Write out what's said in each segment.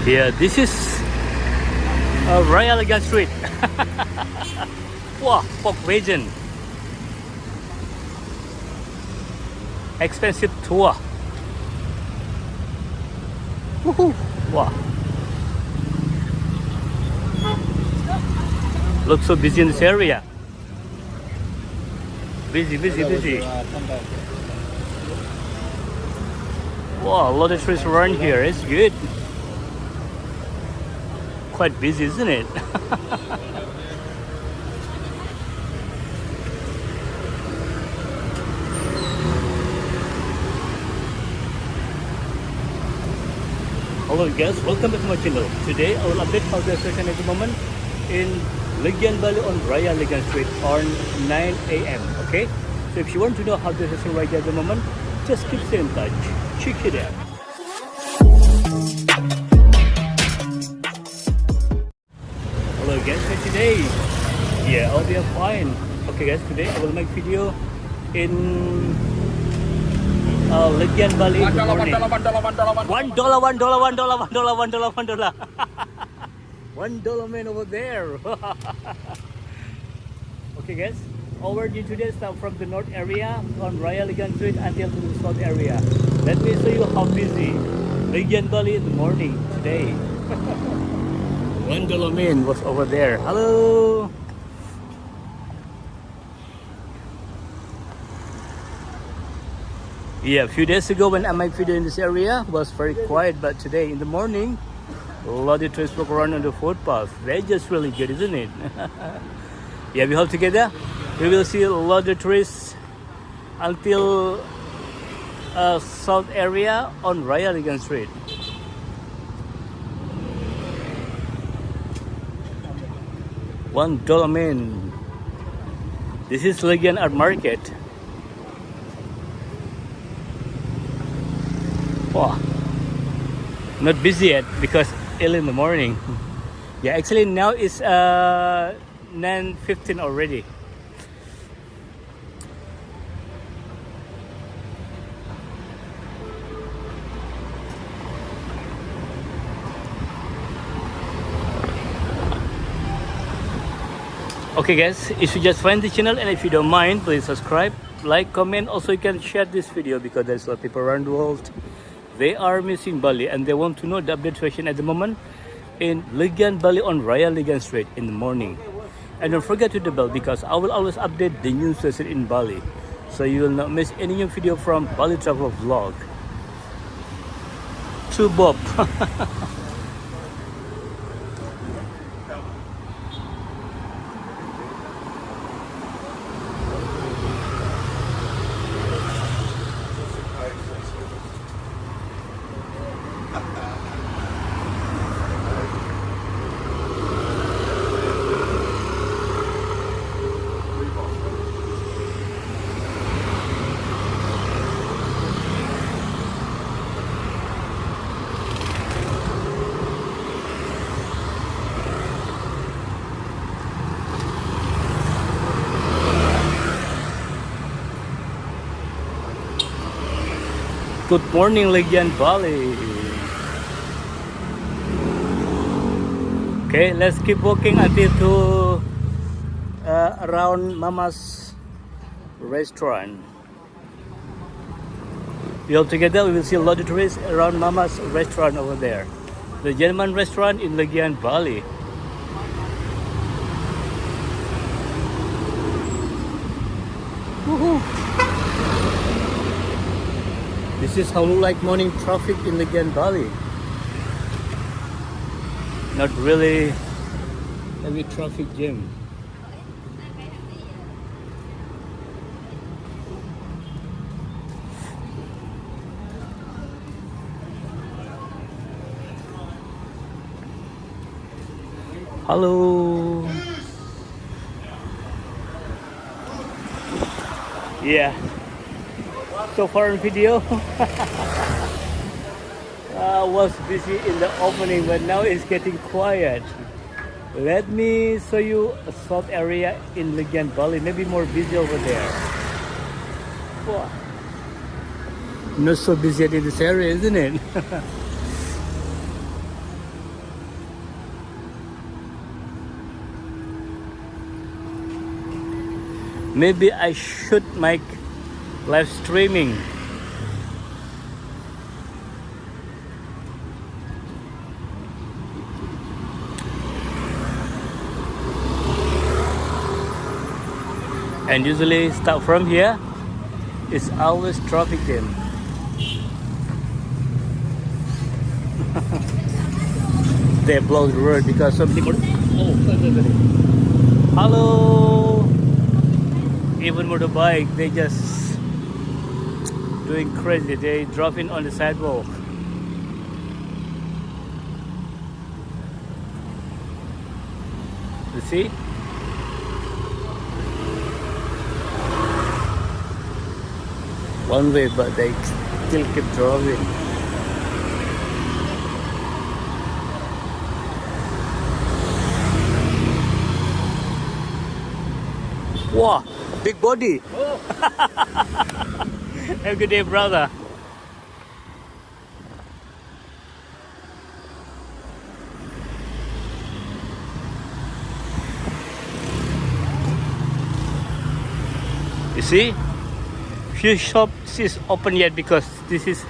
Yeah, this is Royal Legian Street. Wow, pork region. Expensive tour. Woohoo! Wow. Looks so busy in this area. Busy, busy, busy. Wow, a lot of trees around here. It's good. Quite busy, isn't it? Hello guys, welcome back to my channel. Today I will update how the session at the moment in Legian Bali on Raya Legian Street on 9 a.m. Okay, so if you want to know how the session right at the moment, just keep staying in touch. Check it out. Hello guys, so today, yeah, I'll be fine. Okay guys, today I will make video in Legian Bali in the morning. $1, $1 man over there. Okay guys, over due today start from the north area on Raya Legian Street until to the south area. Let me show you how busy Legian Bali in the morning today. $1 man was over there. Hello. Yeah, a few days ago when I made video in this area was very quiet, but today in the morning, a lot of trees walk around on the footpath. They're just really good, isn't it? Yeah, we hope together we will see a lot of trees until south area on Raya Legian Street. $1 man. This is Legian Art Market. Wow, not busy yet because early in the morning. Yeah, actually now it's 9:15 already. Okay guys, if you just find the channel and if you don't mind, please subscribe, like, comment. Also you can share this video because there's a lot of people around the world. They are missing Bali and they want to know the update situation at the moment in Legian Bali on Raya Legian Street in the morning. And don't forget to hit the bell because I will always update the new session in Bali, so you will not miss any new video from Bali Travel Vlog. To Bob. Good morning, Legian Bali. Okay, let's keep walking until to around Mama's restaurant. We all together we will see a lot of tourists around Mama's restaurant over there, the German restaurant in Legian Bali. Woohoo! This is how look like morning traffic in Legian Bali. Not really heavy traffic jam. Hello. Yeah. So far in video I was busy in the opening, but now it's getting quiet. Let me show you a south area in Legian Bali, maybe more busy over there. Wow. Not so busy in this area, isn't it? Maybe I should make live streaming. And usually start from here. It's always traffic jam. They block the road because some people. Oh, sorry. Hello. Even motorbike, they just doing crazy. They dropping on the sidewalk. You see? One way, but they still keep driving. Wow, big body. Oh. Have a good day, brother. You see, few shops is open yet because this is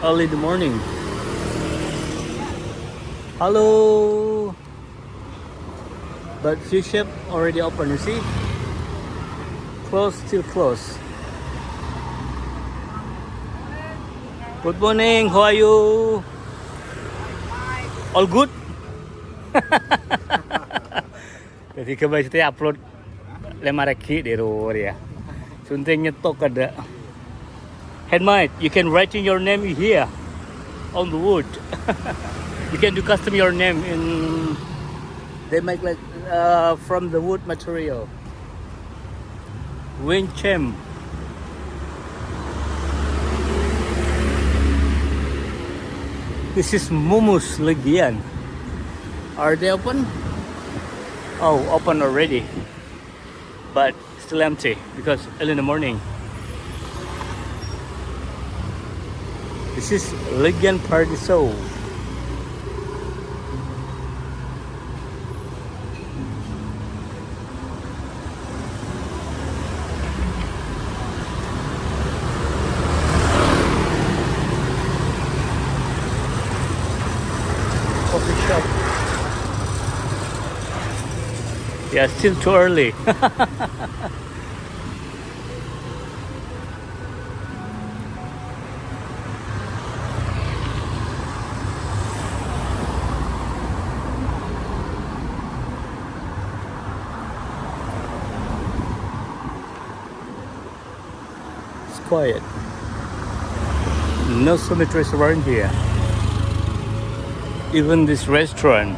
early in the morning. Hello. But few shops already open, you see? Close, still close. Good morning, how are you? All good? Jadi kembali saya upload 5 reki di rumah ya. Sunting nyetok ada. Handmade, you can write in your name here on the wood. You can do custom your name in. They make like from the wood material. Winchem. This is Mumus Legian. Are they open? Oh, open already. But still empty because early in the morning. This is Legian Party Show. Coffee shop. Yeah, still too early. It's quiet. No cemeteries around here. Even this restaurant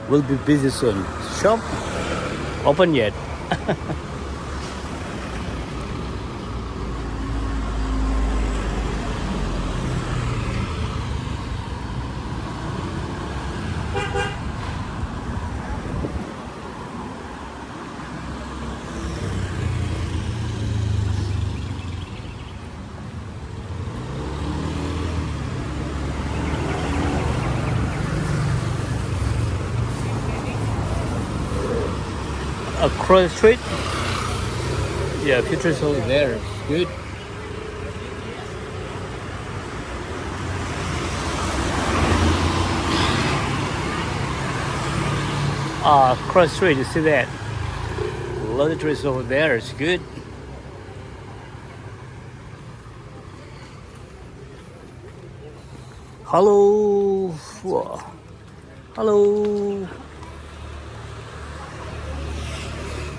will be busy soon. Shop open yet? Across the street. Yeah, future's over there. It's good. Across the street, you see that? A lot of trees over there. It's good. Hello. Whoa. Hello.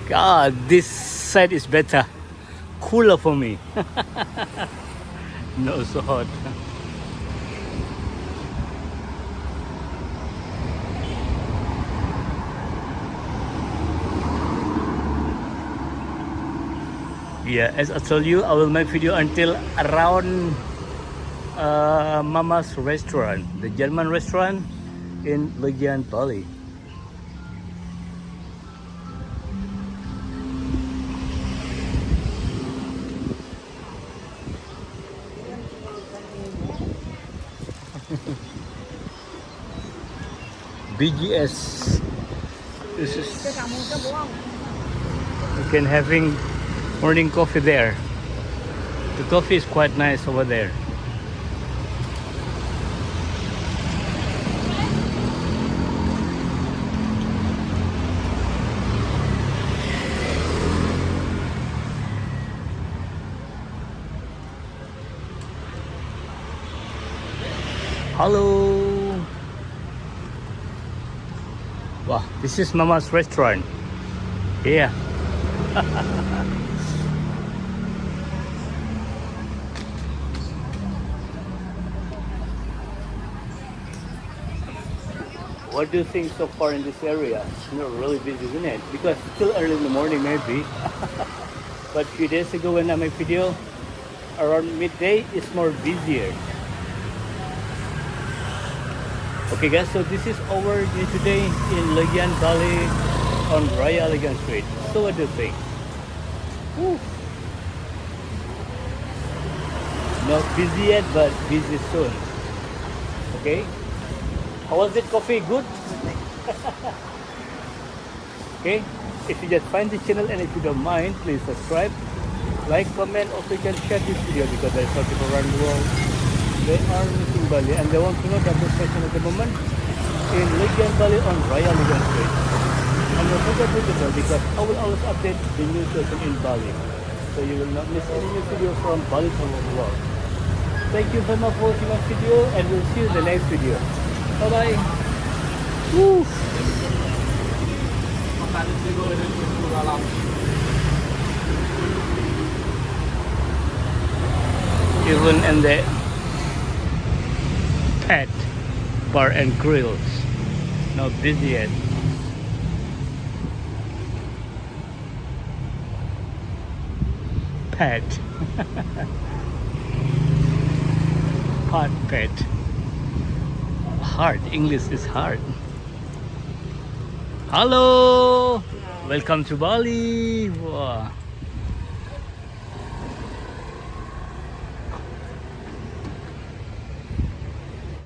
God, this side is better. Cooler for me. Not so hot. Yeah, as I told you, I will make video until around Mama's restaurant, the German restaurant in Legian Bali. BGS This is, you can having morning coffee there. The coffee is quite nice over there. Hello. Wow, this is Mama's restaurant. Yeah. What do you think so far in this area? It's not really busy, isn't it? Because it's still early in the morning maybe. But a few days ago when I made video, around midday, it's more busier. Okay guys, so this is our day today in Legian Bali on Raya Legian Street. So what do you think? Woo. Not busy yet, but busy soon. Okay? How was it, coffee? Good? Okay? If you just find this channel and if you don't mind, please subscribe, like, comment. Also you can share this video because there's some people around the world. They are missing Bali and they want to know the situation at the moment in Legian Bali on Raya Legian Street. And don't forget to do that because I will always update the new situation in Bali. So you will not miss any new video from Bali from the world. Thank you very much for watching my video and we'll see you in the next video. Bye bye. Woo. Even in the pet bar and grills, not busy yet. Pet. Hot pet. Hard. English is hard. Hello. Welcome to Bali. Wow.